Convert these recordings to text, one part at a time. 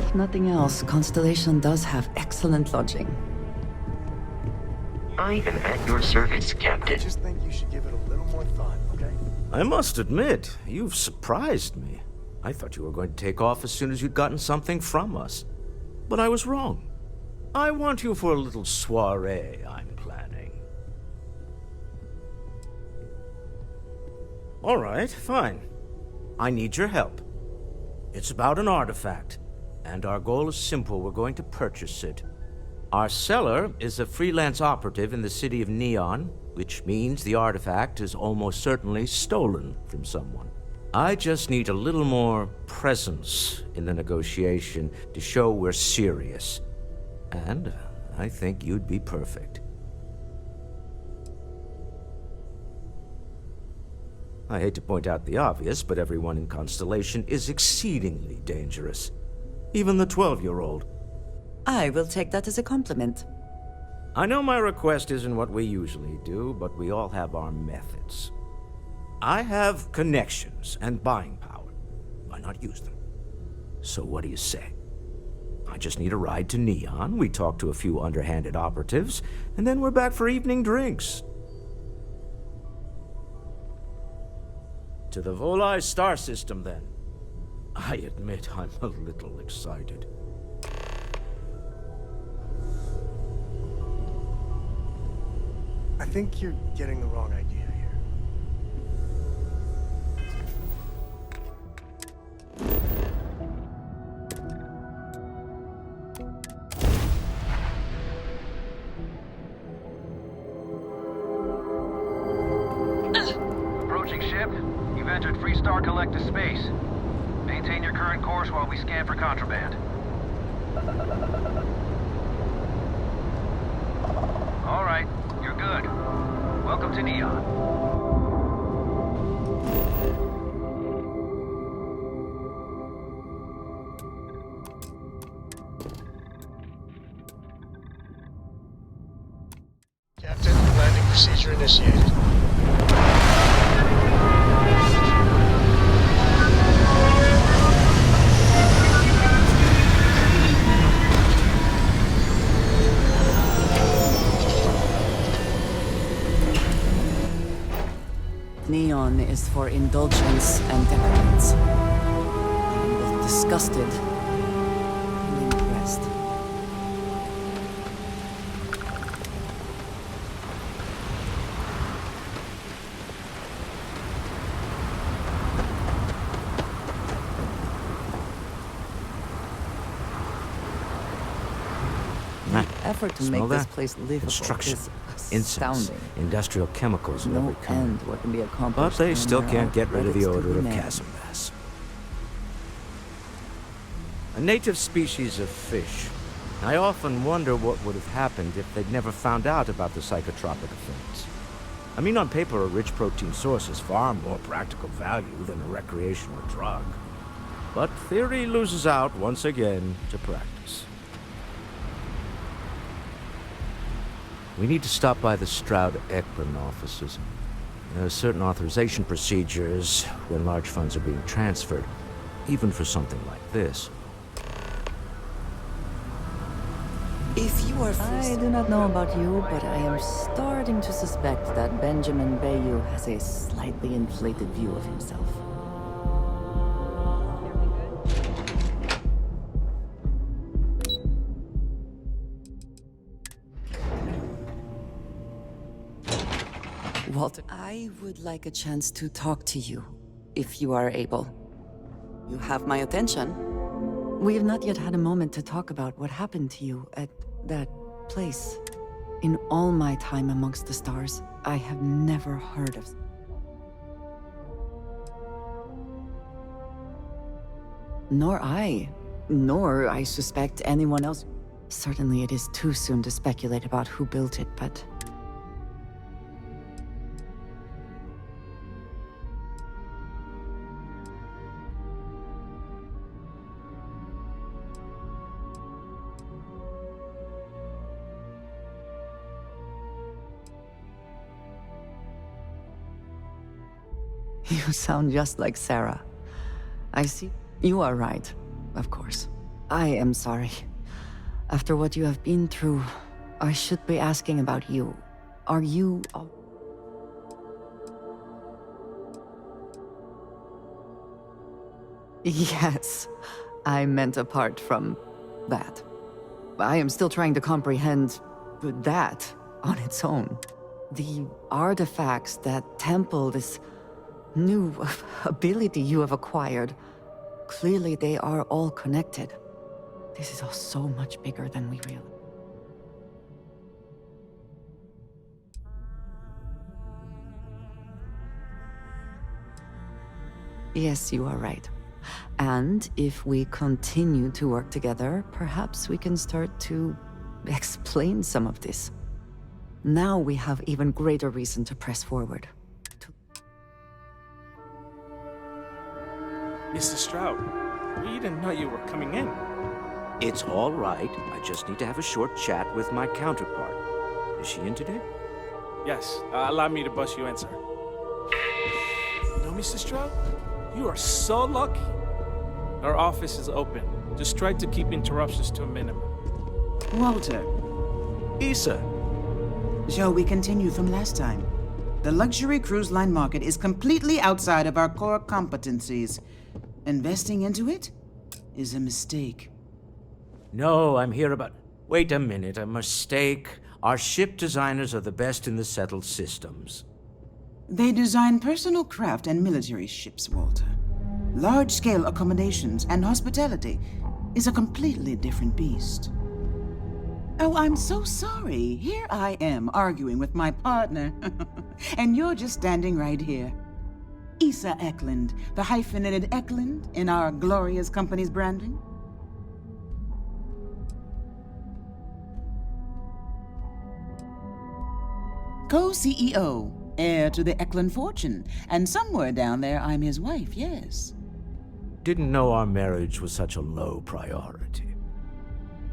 If nothing else, Constellation does have excellent lodging. I'm at your service, Captain. I just think you should give it a little more thought, okay? I must admit, you've surprised me. I thought you were going to take off as soon as you'd gotten something from us. But I was wrong. I want you for a little soiree I'm planning. All right, fine. I need your help. It's about an artifact, and our goal is simple. We're going to purchase it. Our seller is a freelance operative in the city of Neon, which means the artifact is almost certainly stolen from someone. I just need a little more presence in the negotiation to show we're serious. And I think you'd be perfect. I hate to point out the obvious, but everyone in Constellation is exceedingly dangerous. Even the 12-year-old. I will take that as a compliment. I know my request isn't what we usually do, but we all have our methods. I have connections and buying power. Why not use them? So what do you say? I just need a ride to Neon, we talk to a few underhanded operatives, and then we're back for evening drinks. To the Volai star system, then. I admit I'm a little excited. I think you're getting the wrong idea here. Approaching ship. You've entered Freestar Collective space. Maintain your current course while we scan for contraband. All right, you're good. Welcome to Neon. Captain, landing procedure initiated. Neon is for indulgence and decadence. I'm both disgusted and impressed. Effort to Smell make this that? place livable Construction, is incense, astounding. industrial chemicals of No every kind. end what can be But accomplished. they when still there can't are get rid of the credits to odor be of made. chasm gas. A native species of fish. I often wonder what would have happened if they'd never found out about the psychotropic effects. I mean, on paper, a rich protein source is far more practical value than a recreational drug. But theory loses out once again to practice. We need to stop by the Stroud-Ekman offices. There are certain authorization procedures when large funds are being transferred, even for something like this. If you are I do not know about you, but I am starting to suspect that Benjamin Bayou has a slightly inflated view of himself. Walter, I would like a chance to talk to you, if you are able. You have my attention. We have not yet had a moment to talk about what happened to you at that place. In all my time amongst the stars, I have never heard of... Nor I suspect anyone else. Certainly it is too soon to speculate about who built it, but... You sound just like Sarah. I see. You are right, of course. I am sorry. After what you have been through, I should be asking about you. Are you... Yes, I meant apart from that. I am still trying to comprehend that on its own. The artifacts that temple this new ability you have acquired, clearly they are all connected. This is all so much bigger than we realize. Yes, you are right. And if we continue to work together, perhaps we can start to explain some of this. Now we have even greater reason to press forward. Mr. Stroud, we didn't know you were coming in. It's all right. I just need to have a short chat with my counterpart. Is she in today? Yes, allow me to bust you in, sir. You know, Mr. Stroud, you are so lucky. Our office is open. Just try to keep interruptions to a minimum. Walter, Issa. shall we continue from last time? The luxury cruise line market is completely outside of our core competencies. Investing into it is a mistake. No, I'm here about... Wait a minute, a mistake. Our ship designers are the best in the settled systems. They design personal craft and military ships, Walter. Large-scale accommodations and hospitality is a completely different beast. Oh, I'm so sorry. Here I am arguing with my partner, and you're just standing right here. Issa Eklund, the hyphenated Eklund in our glorious company's branding. Co-CEO, heir to the Eklund fortune, and somewhere down there I'm his wife, yes. Didn't know our marriage was such a low priority.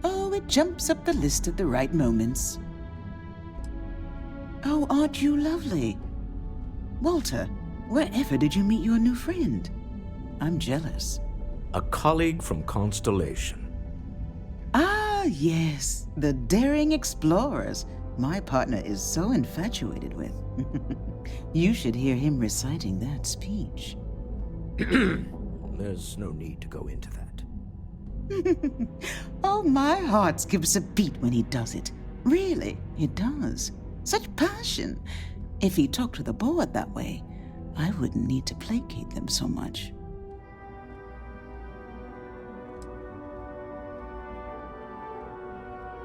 Oh, it jumps up the list at the right moments. Oh, aren't you lovely? Walter, wherever did you meet your new friend? I'm jealous. A colleague from Constellation. Ah, yes, the daring explorers my partner is so infatuated with. You should hear him reciting that speech. There's no need to go into that. Oh, my heart skips a beat when he does it. Really, it does. Such passion. If he talked to the board that way, I wouldn't need to placate them so much.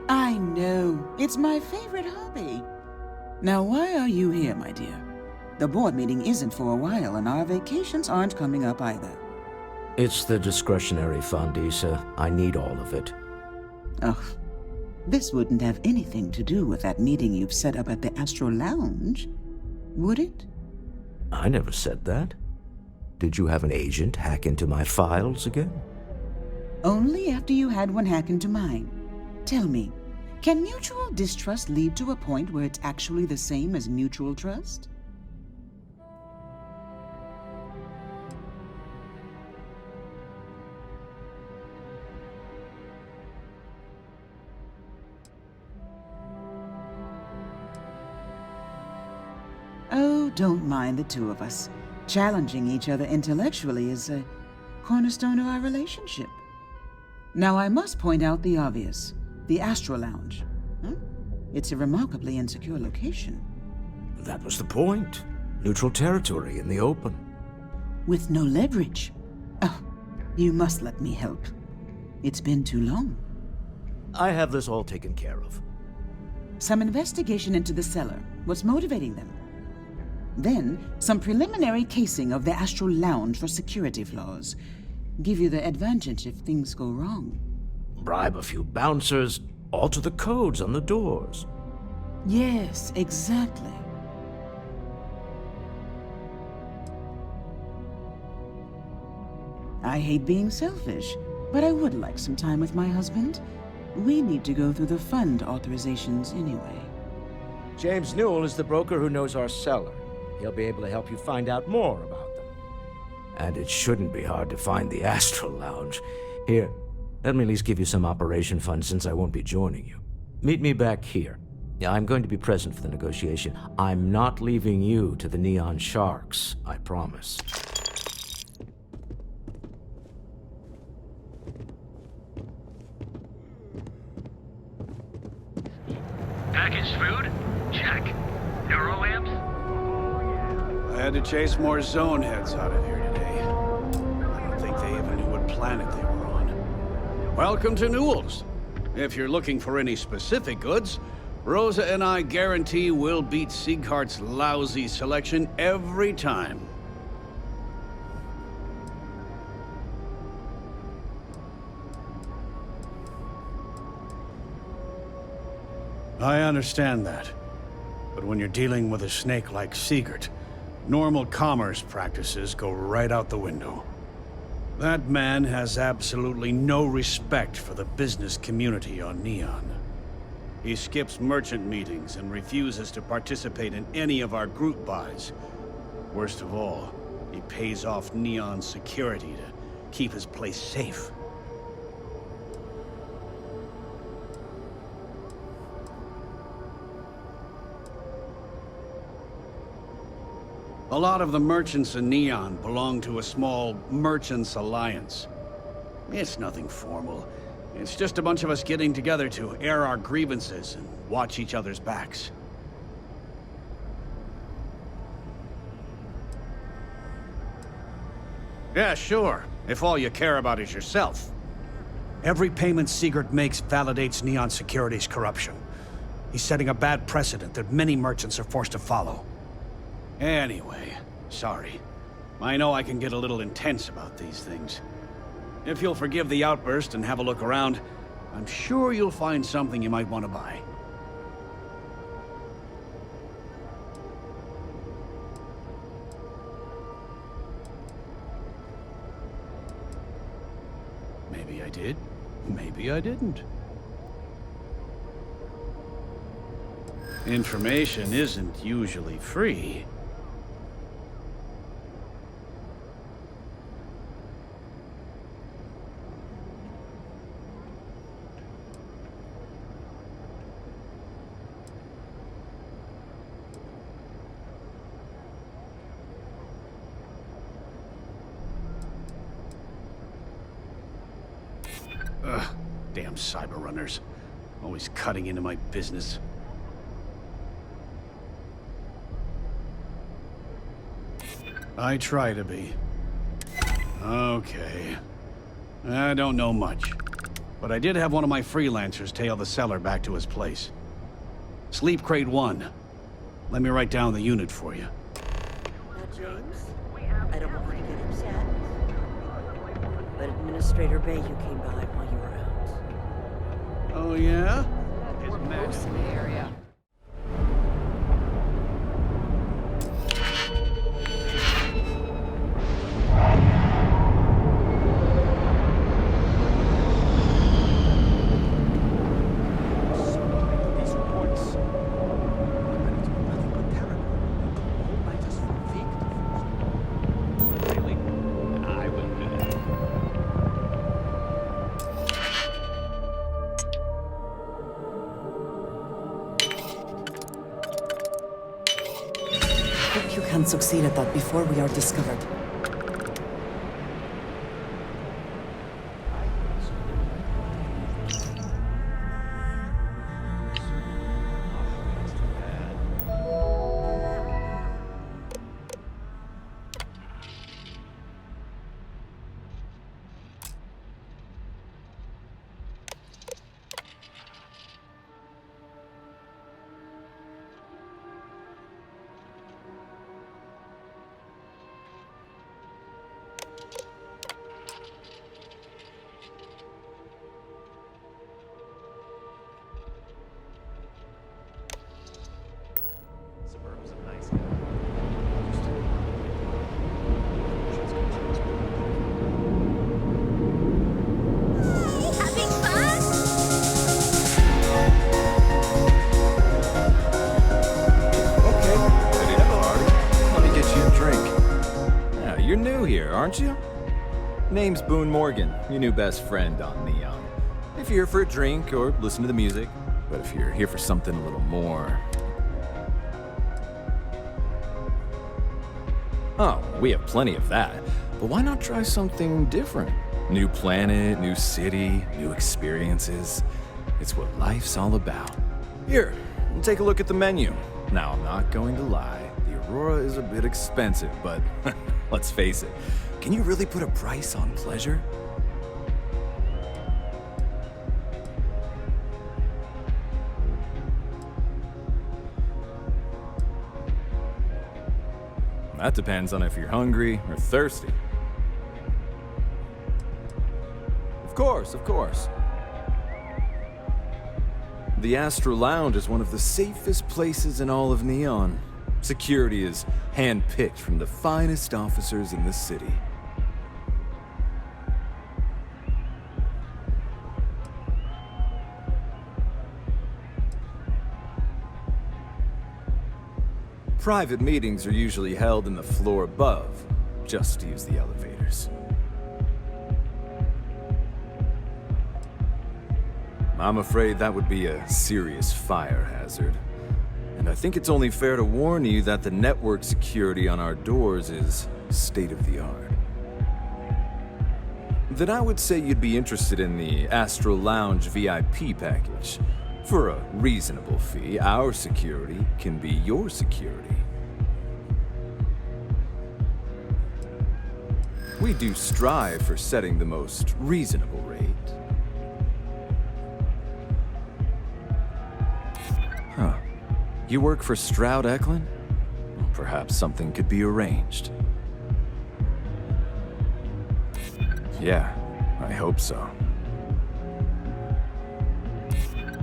I know. It's my favorite hobby. Now, why are you here, my dear? The board meeting isn't for a while, and our vacations aren't coming up either. It's the discretionary fund, Issa. I need all of it. Oh, this wouldn't have anything to do with that meeting you've set up at the Astro Lounge, would it? I never said that. Did you have an agent hack into my files again? Only after you had one hack into mine. Tell me, can mutual distrust lead to a point where it's actually the same as mutual trust? Oh, don't mind the two of us. Challenging each other intellectually is a cornerstone of our relationship. Now, I must point out the obvious. The Astro Lounge. It's a remarkably insecure location. That was the point. Neutral territory in the open. With no leverage. Oh, you must let me help. It's been too long. I have this all taken care of. Some investigation into the cellar. What's motivating them? Then, some preliminary casing of the Astral Lounge for security flaws. Give you the advantage if things go wrong. Bribe a few bouncers, alter the codes on the doors. Yes, exactly. I hate being selfish, but I would like some time with my husband. We need to go through the fund authorizations anyway. James Newell is the broker who knows our seller. He'll be able to help you find out more about them. And it shouldn't be hard to find the Astral Lounge. Here, Let me at least give you some operation funds since I won't be joining you. Meet me back here. Yeah, I'm going to be present for the negotiation. I'm not leaving you to the Neon Sharks, I promise. Packaged food? Check. Neuro amps? I had to chase more zone heads out of here today. I don't think they even knew what planet they were on. Welcome to Newell's. If you're looking for any specific goods, Rosa and I guarantee we'll beat Sieghart's lousy selection every time. I understand that. But when you're dealing with a snake like Siegert, normal commerce practices go right out the window. That man has absolutely no respect for the business community on Neon. He skips merchant meetings and refuses to participate in any of our group buys. Worst of all, he pays off Neon's security to keep his place safe. A lot of the merchants in Neon belong to a small merchants alliance. It's nothing formal. It's just a bunch of us getting together to air our grievances and watch each other's backs. Yeah, sure, if all you care about is yourself. Every payment Siegert makes validates Neon Security's corruption. He's setting a bad precedent that many merchants are forced to follow. Anyway, sorry. I know I can get a little intense about these things. If you'll forgive the outburst and have a look around, I'm sure you'll find something you might want to buy. Maybe I did, maybe I didn't. Information isn't usually free. Ugh, damn cyber runners. Always cutting into my business. I try to be. Okay. I don't know much. But I did have one of my freelancers tail the seller back to his place. Sleep Crate 1. Let me write down the unit for you. Now, James, I don't want you to get upset, but Administrator Bayou came by while you were out. Oh, yeah? We're close in the area. Hope you can succeed at that before we are discovered. You're new here, aren't you? Name's Boone Morgan, your new best friend on Neon. If you're here for a drink or listen to the music, but if you're here for something a little more... Oh, we have plenty of that, but why not try something different? New planet, new city, new experiences. It's what life's all about. Here, take a look at the menu. Now, I'm not going to lie, the Aurora is a bit expensive, but let's face it, can you really put a price on pleasure? That depends on if you're hungry or thirsty. Of course. The Astro Lounge is one of the safest places in all of Neon. Security is hand-picked from the finest officers in the city. Private meetings are usually held in the floor above, just to use the elevators. I'm afraid that would be a serious fire hazard. And I think it's only fair to warn you that the network security on our doors is state-of-the-art. Then I would say you'd be interested in the Astro Lounge VIP package. For a reasonable fee, our security can be your security. We do strive for setting the most reasonable rate. Huh. You work for Stroud Eklund? Well, perhaps something could be arranged. Yeah, I hope so.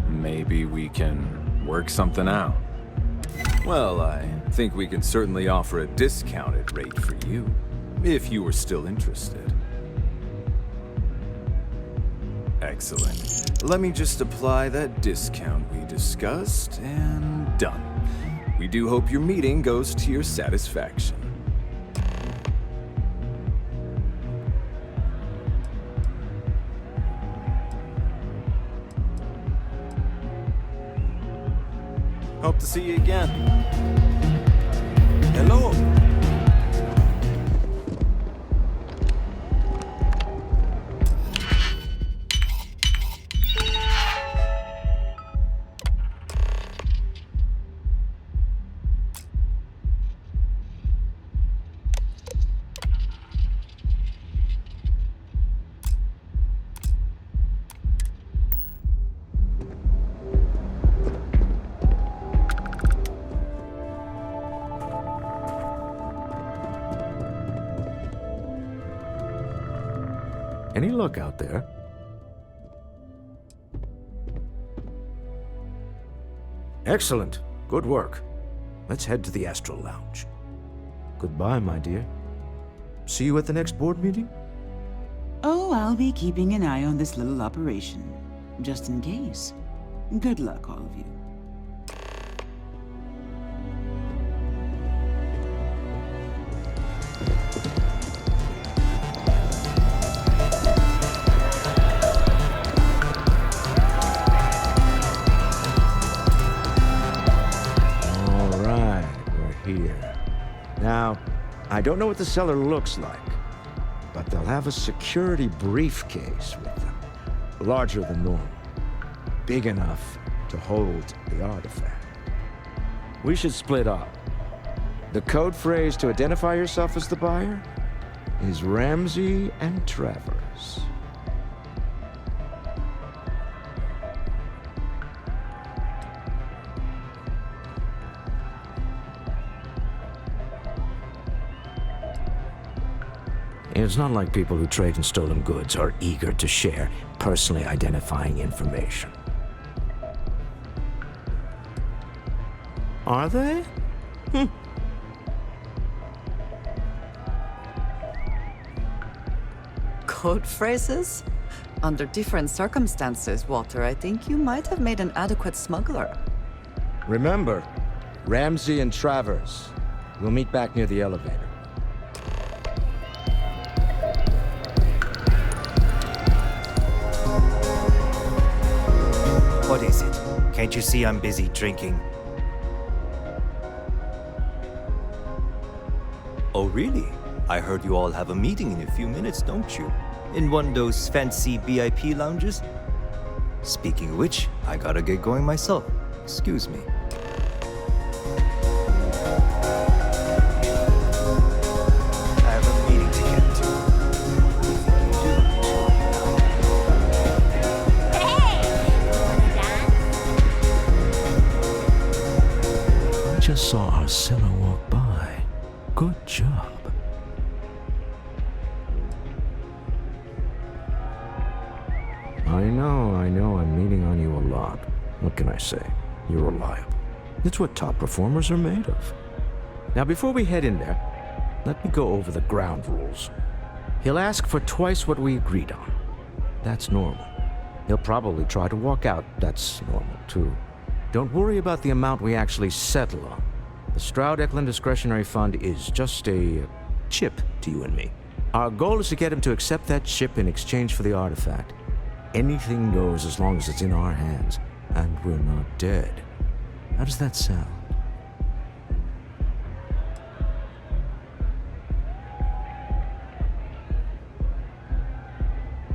Maybe we can work something out. Well, I think we can certainly offer a discounted rate for you, if you were still interested. Excellent. Let me just apply that discount we discussed, and done. We do hope your meeting goes to your satisfaction. Hope to see you again. Hello. Any luck out there? Excellent. Good work. Let's head to the Astro Lounge. Goodbye, my dear. See you at the next board meeting? Oh, I'll be keeping an eye on this little operation, just in case. Good luck, all of you. Now, I don't know what the cellar looks like, but they'll have a security briefcase with them. Larger than normal. Big enough to hold the artifact. We should split up. The code phrase to identify yourself as the buyer is Ramsey and Travers. It's not like people who trade in stolen goods are eager to share personally identifying information. Are they? Code phrases? Under different circumstances, Walter, I think you might have made an adequate smuggler. Remember, Ramsey and Travers. We'll meet back near the elevator. What is it? Can't you see I'm busy drinking? Oh, really? I heard you all have a meeting in a few minutes, don't you? In one of those fancy VIP lounges? Speaking of which, I gotta get going myself. Excuse me. I have a meeting to get to. I just saw our seller walk by. Good job. I know, I'm leaning on you a lot. What can I say? You're reliable. It's what top performers are made of. Now, before we head in there, let me go over the ground rules. He'll ask for twice what we agreed on. That's normal. He'll probably try to walk out. That's normal, too. Don't worry about the amount we actually settle on. The Stroud-Eklund Discretionary Fund is just a chip to you and me. Our goal is to get him to accept that chip in exchange for the artifact. Anything goes as long as it's in our hands, and we're not dead. How does that sound?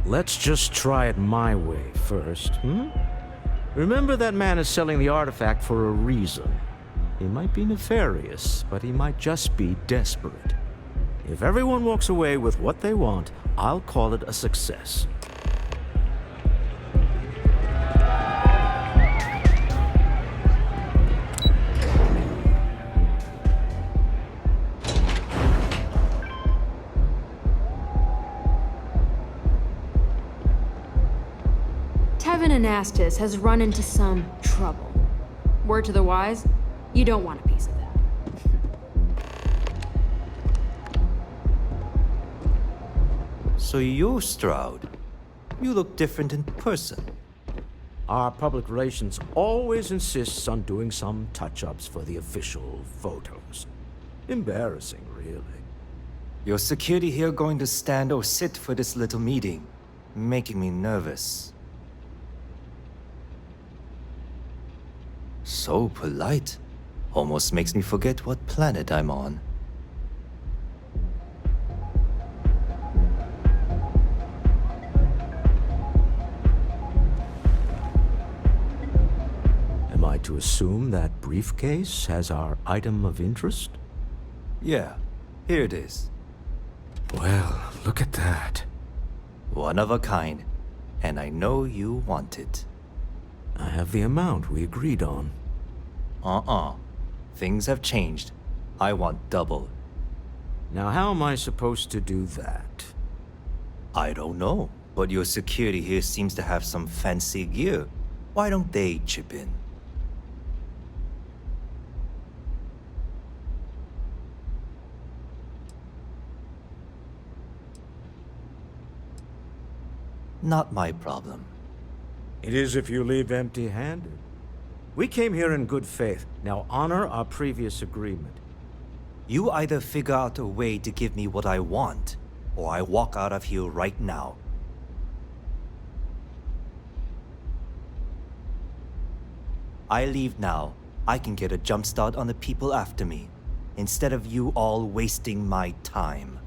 Let's just try it my way first, Remember, that man is selling the artifact for a reason. He might be nefarious, but he might just be desperate. If everyone walks away with what they want, I'll call it a success. Tevin Anastas has run into some trouble. Word to the wise, you don't want a piece of that. So you're Stroud. You look different in person. Our public relations always insists on doing some touch-ups for the official photos. Embarrassing, really. Your security here going to stand or sit for this little meeting, making me nervous. So polite. Almost makes me forget what planet I'm on. Am I to assume that briefcase has our item of interest? Yeah, here it is. Well, look at that. One of a kind, and I know you want it. I have the amount we agreed on. Things have changed. I want double. Now, how am I supposed to do that? I don't know, but your security here seems to have some fancy gear. Why don't they chip in? Not my problem. It is if you leave empty-handed. We came here in good faith. Now honor our previous agreement. You either figure out a way to give me what I want, or I walk out of here right now. I leave now. I can get a jump start on the people after me, instead of you all wasting my time.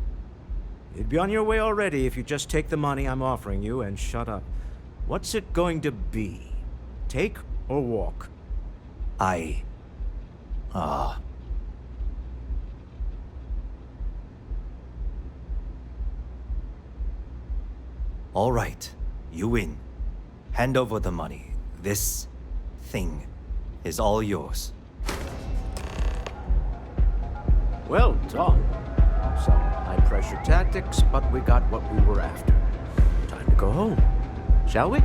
You'd be on your way already if you just take the money I'm offering you and shut up. What's it going to be? Take or walk? All right, you win. Hand over the money. This thing is all yours. Well done. Some high-pressure tactics, but we got what we were after. Time to go home. Shall we?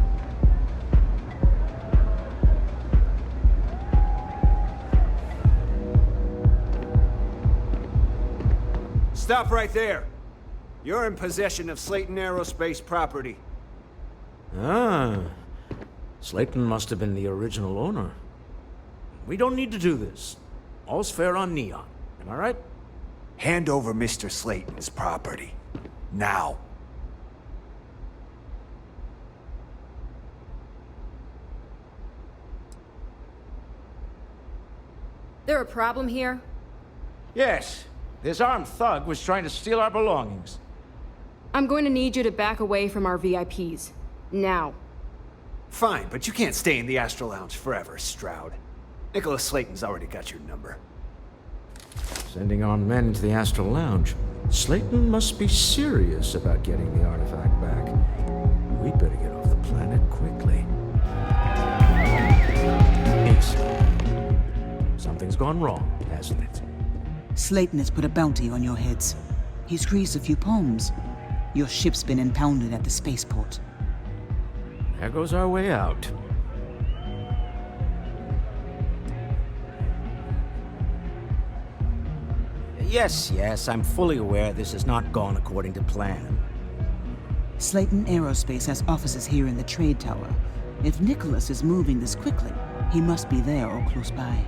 Stop right there. You're in possession of Slayton Aerospace property. Ah. Slayton must have been the original owner. We don't need to do this. All's fair on Neon. Am I right? Hand over Mr. Slayton's property. Now. There a problem here? Yes, this armed thug was trying to steal our belongings. I'm going to need you to back away from our VIPs. Now. Fine, but you can't stay in the Astro Lounge forever, Stroud. Nicholas Slayton's already got your number. Sending armed men into the Astral Lounge. Slayton must be serious about getting the artifact back. We'd better get off the planet quickly. Ace, something's gone wrong, hasn't it? Slayton has put a bounty on your heads. He's greased a few palms. Your ship's been impounded at the spaceport. There goes our way out. Yes, I'm fully aware this has not gone according to plan. Slayton Aerospace has offices here in the trade tower. If Nicholas is moving this quickly, he must be there or close by.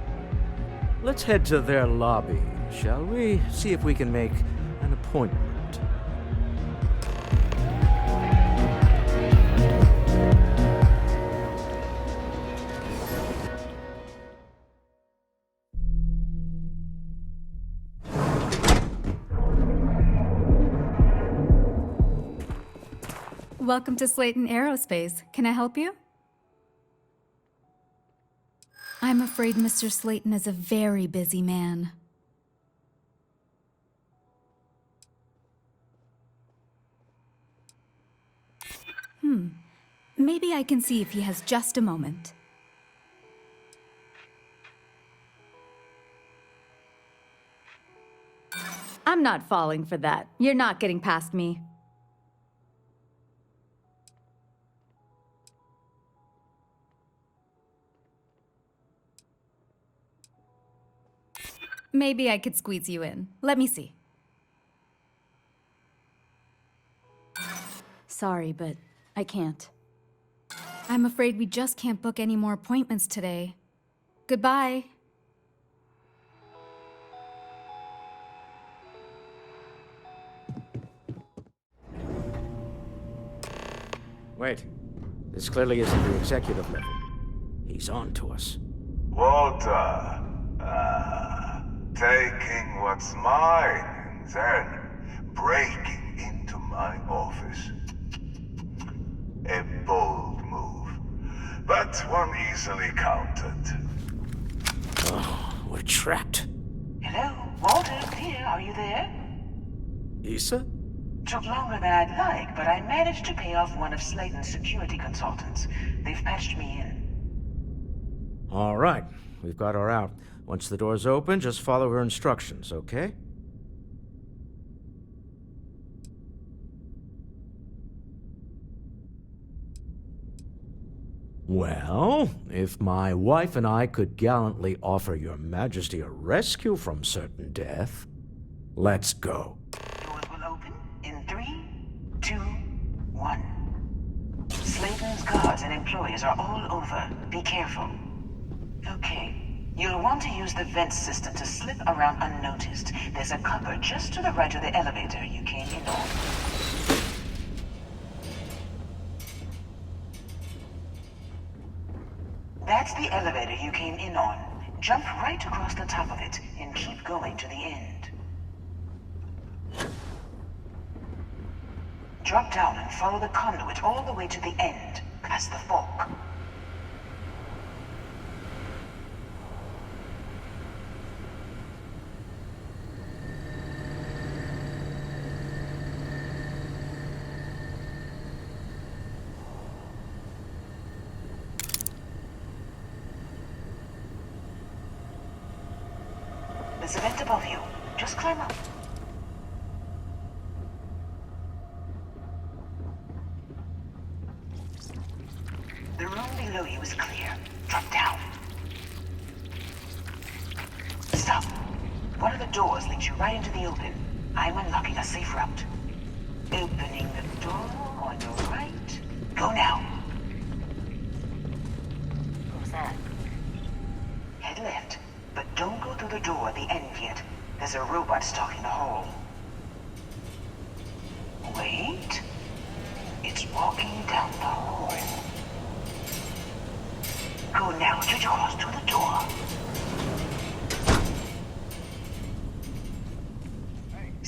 Let's head to their lobby, shall we? See if we can make an appointment. Welcome to Slayton Aerospace. Can I help you? I'm afraid Mr. Slayton is a very busy man. Maybe I can see if he has just a moment. I'm not falling for that. You're not getting past me. Maybe I could squeeze you in. Let me see. Sorry, but I can't. I'm afraid we just can't book any more appointments today. Goodbye. Wait. This clearly isn't the executive level. He's on to us. Walter. Taking what's mine and then breaking into my office. A bold move, but one easily countered. Oh, we're trapped. Hello, Walter, clear, are you there? Issa? Took longer than I'd like, but I managed to pay off one of Slayton's security consultants. They've patched me in. All right, we've got her out. Once the door's open, just follow her instructions, okay? Well, if my wife and I could gallantly offer your majesty a rescue from certain death, let's go. Doors will open in 3, 2, 1. Slayton's guards and employees are all over. Be careful. Okay. You'll want to use the vent system to slip around unnoticed. There's a cupboard just to the right of the elevator you came in on. That's the elevator you came in on. Jump right across the top of it and keep going to the end. Drop down and follow the conduit all the way to the end, past the fork. There's a vent above you. Just climb up. The room below you is clear. Drop down. Stop. One of the doors leads you right into the open. I'm unlocking a safe route. Opening the door on your right. Go now. Who's that? Head left. But don't go through the door at the end yet. There's a robot stalking the hall. Wait. It's walking down the hall. Go now, judge your horse to the door.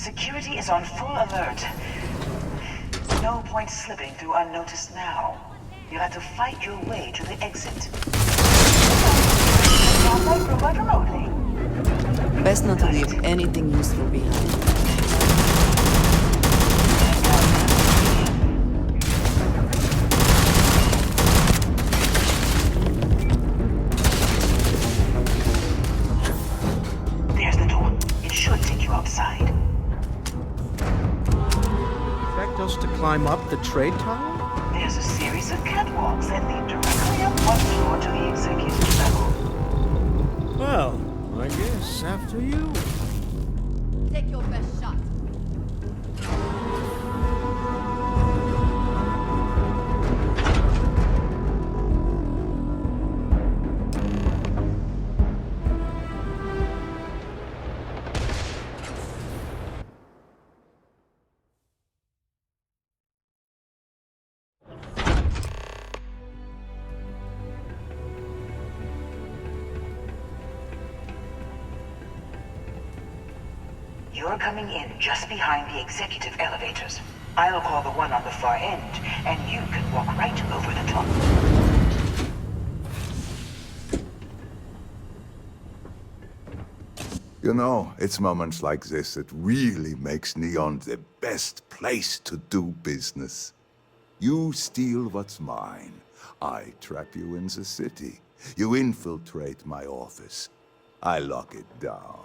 Security is on full alert. No point slipping through unnoticed now. You'll have to fight your way to the exit. Translate robot remotely. Best not to leave anything useful behind. There's the door. It should take you outside. Expect us to climb up the trade tower? There's a series of catwalks that lead directly up one floor to the executive level. Well, I guess after you. Take your best shot. You're coming in just behind the executive elevators. I'll call the one on the far end, and you can walk right over the top. You know, it's moments like this that really makes Neon the best place to do business. You steal what's mine. I trap you in the city. You infiltrate my office. I lock it down.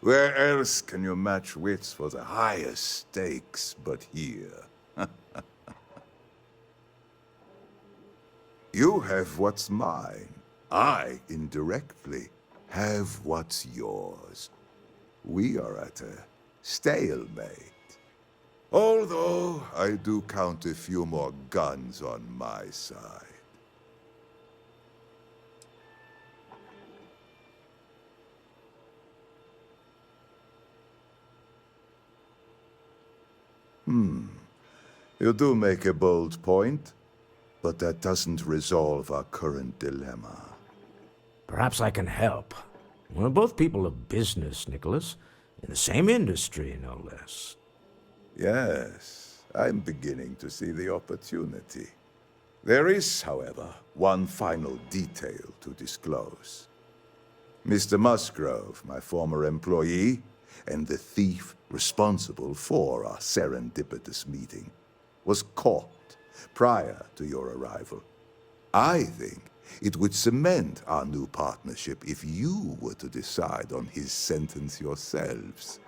Where else can you match wits for the highest stakes but here? You have what's mine. I, indirectly, have what's yours. We are at a stalemate. Although I do count a few more guns on my side. You do make a bold point, but that doesn't resolve our current dilemma. Perhaps I can help. We're both people of business, Nicholas. In the same industry, no less. Yes, I'm beginning to see the opportunity. There is, however, one final detail to disclose. Mr. Musgrove, my former employee, and the thief responsible for our serendipitous meeting, was caught prior to your arrival. I think it would cement our new partnership if you were to decide on his sentence yourselves.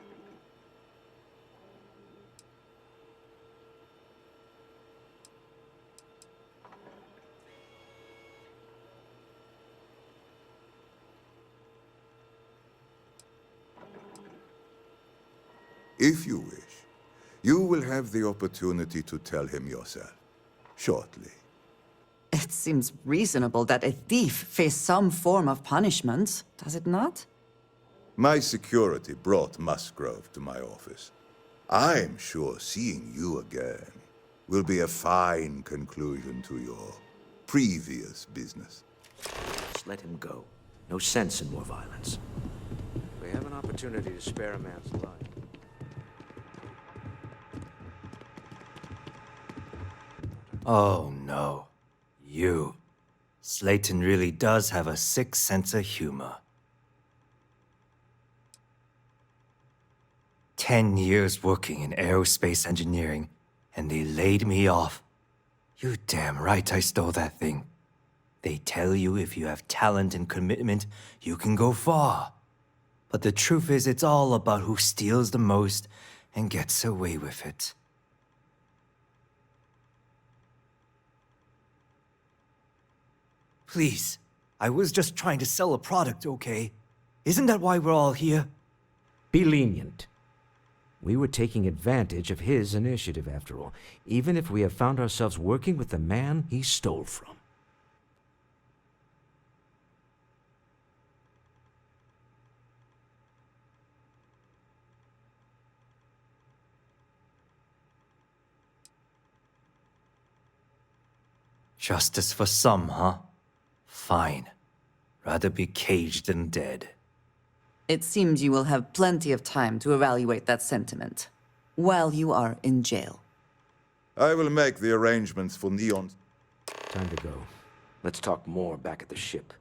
If you wish, you will have the opportunity to tell him yourself, shortly. It seems reasonable that a thief face some form of punishment, does it not? My security brought Musgrove to my office. I'm sure seeing you again will be a fine conclusion to your previous business. Just let him go. No sense in more violence. We have an opportunity to spare a man's life. Oh no. You. Slayton really does have a sick sense of humor. 10 years working in aerospace engineering, and they laid me off. You damn right I stole that thing. They tell you if you have talent and commitment, you can go far. But the truth is, it's all about who steals the most and gets away with it. Please, I was just trying to sell a product, okay? Isn't that why we're all here? Be lenient. We were taking advantage of his initiative, after all, even if we have found ourselves working with the man he stole from. Justice for some, huh? Fine. Rather be caged than dead. It seems you will have plenty of time to evaluate that sentiment, while you are in jail. I will make the arrangements for Neon. Time to go. Let's talk more back at the ship.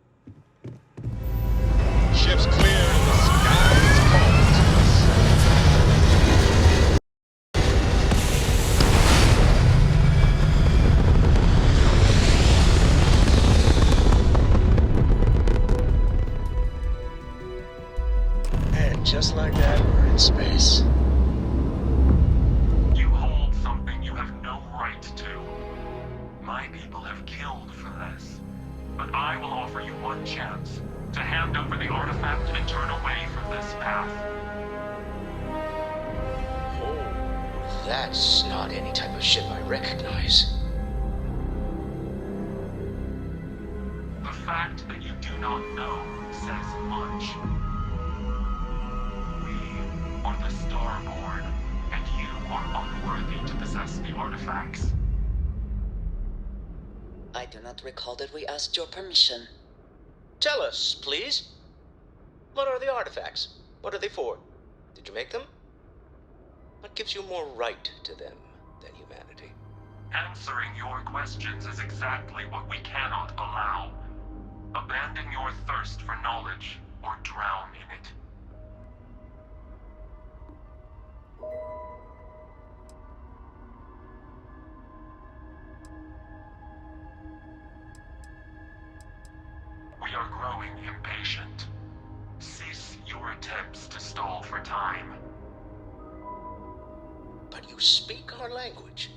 Ship's clear and the sky is falling. And just like that, we're in space. You hold something you have no right to. My people have killed for this. But I will offer you one chance to hand over the artifact and turn away from this path. Oh, that's not any type of ship I recognize. The fact that you do not know says much. We are the Starborn, and you are unworthy to possess the artifacts. I do not recall that we asked your permission. Tell us, please. What are the artifacts? What are they for? Did you make them? What gives you more right to them than humanity? Answering your questions is exactly what we cannot allow. Abandon your thirst for knowledge, or drown in it. We are growing impatient. Cease your attempts to stall for time. But you speak our language.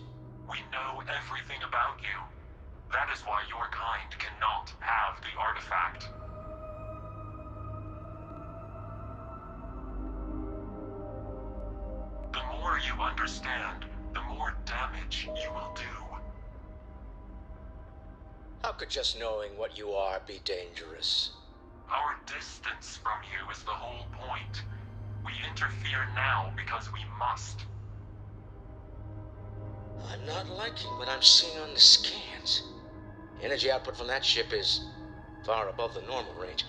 We know everything about you. That is why your kind cannot have the artifact. The more you understand, the more damage you will do. How could just knowing what you are be dangerous? Our distance from you is the whole point. We interfere now because we must. I'm not liking what I'm seeing on the scans. Energy output from that ship is far above the normal range.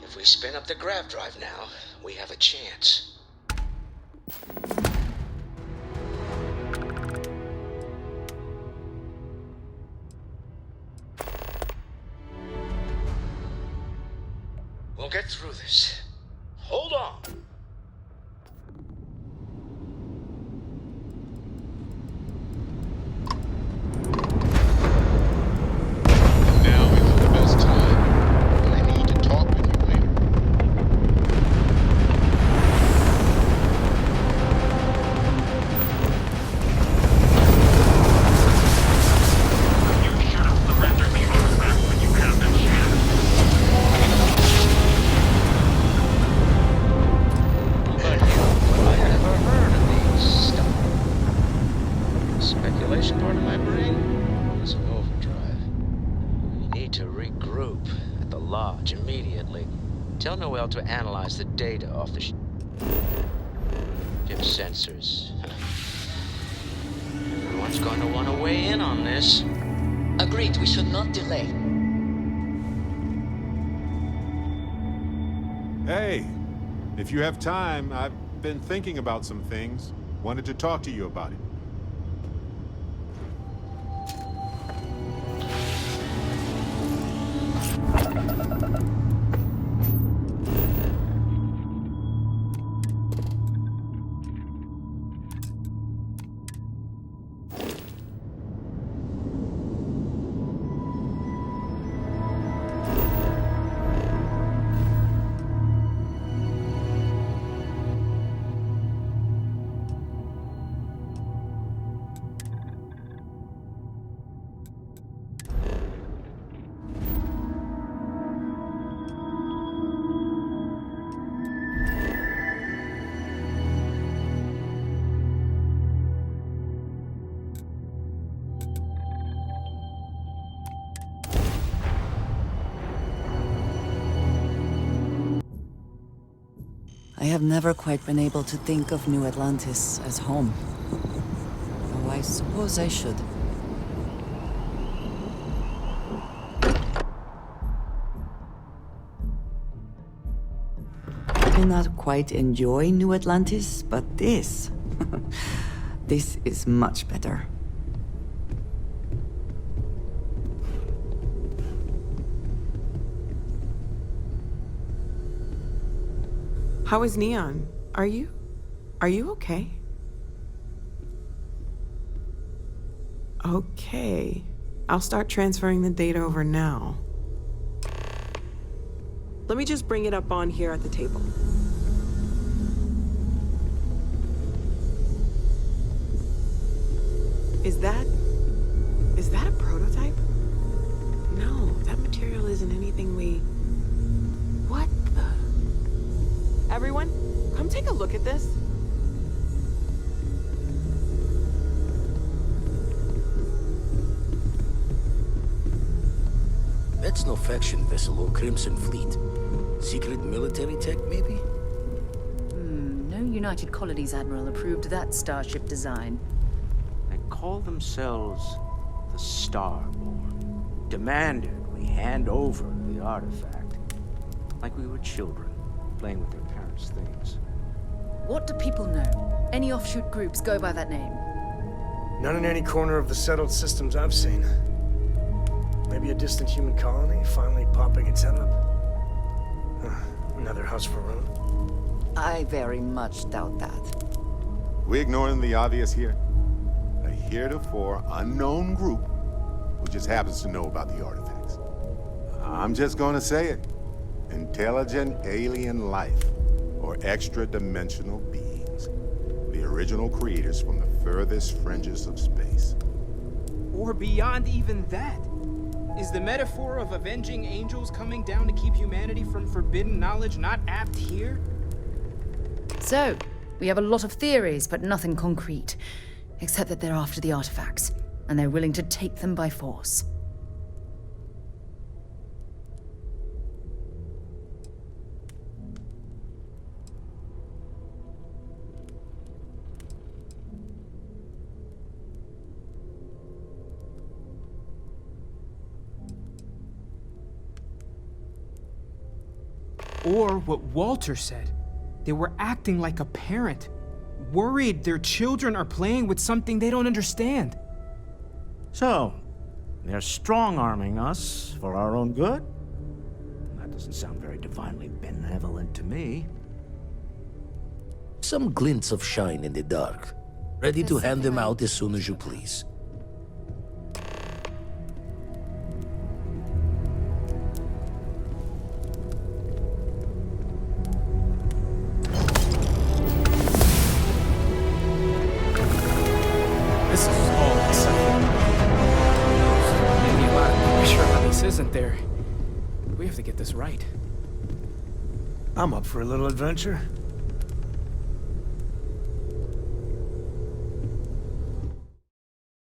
If we spin up the grav drive now, we have a chance. We'll get through this. Hold on. Now isn't the best time. I need to talk with you later. You should have surrendered the artifact when you had the chance. I never heard of these stuff. Speculation part of my brain is in overdrive. We need to regroup at the lodge immediately. Tell Noel to analyze the data off the ship sensors. Everyone's going to want to weigh in on this. Agreed, we should not delay. Hey, if you have time, I've been thinking about some things. Wanted to talk to you about it. I have never quite been able to think of New Atlantis as home. Though I suppose I should. may not quite enjoy New Atlantis, but this... this is much better. How is Neon? Are you okay? Okay. I'll start transferring the data over now. Let me just bring it up on here at the table. Is that a prototype? No, that material isn't anything we... What the... Everyone, come take a look at this. That's no faction vessel or Crimson Fleet. Secret military tech, maybe? No United Colonies Admiral approved that starship design. They call themselves the Starborn. Demanded we hand over the artifact. Like we were children, playing with their parents' things. What do people know? Any offshoot groups go by that name? Not in any corner of the settled systems I've seen. Maybe a distant human colony finally popping its head up. Another house for Rome. I very much doubt that. We ignoring the obvious here? A heretofore unknown group who just happens to know about the artifacts. I'm just gonna say it. Intelligent alien life, or extra-dimensional beings. The original creators from the furthest fringes of space. Or beyond even that. Is the metaphor of avenging angels coming down to keep humanity from forbidden knowledge not apt here? So, we have a lot of theories, but nothing concrete. Except that they're after the artifacts, and they're willing to take them by force. Or what Walter said. They were acting like a parent, worried their children are playing with something they don't understand. So, they're strong-arming us for our own good? That doesn't sound very divinely benevolent to me. Some glints of shine in the dark. Ready to hand them out as soon as you please. Isn't there? We have to get this right. I'm up for a little adventure.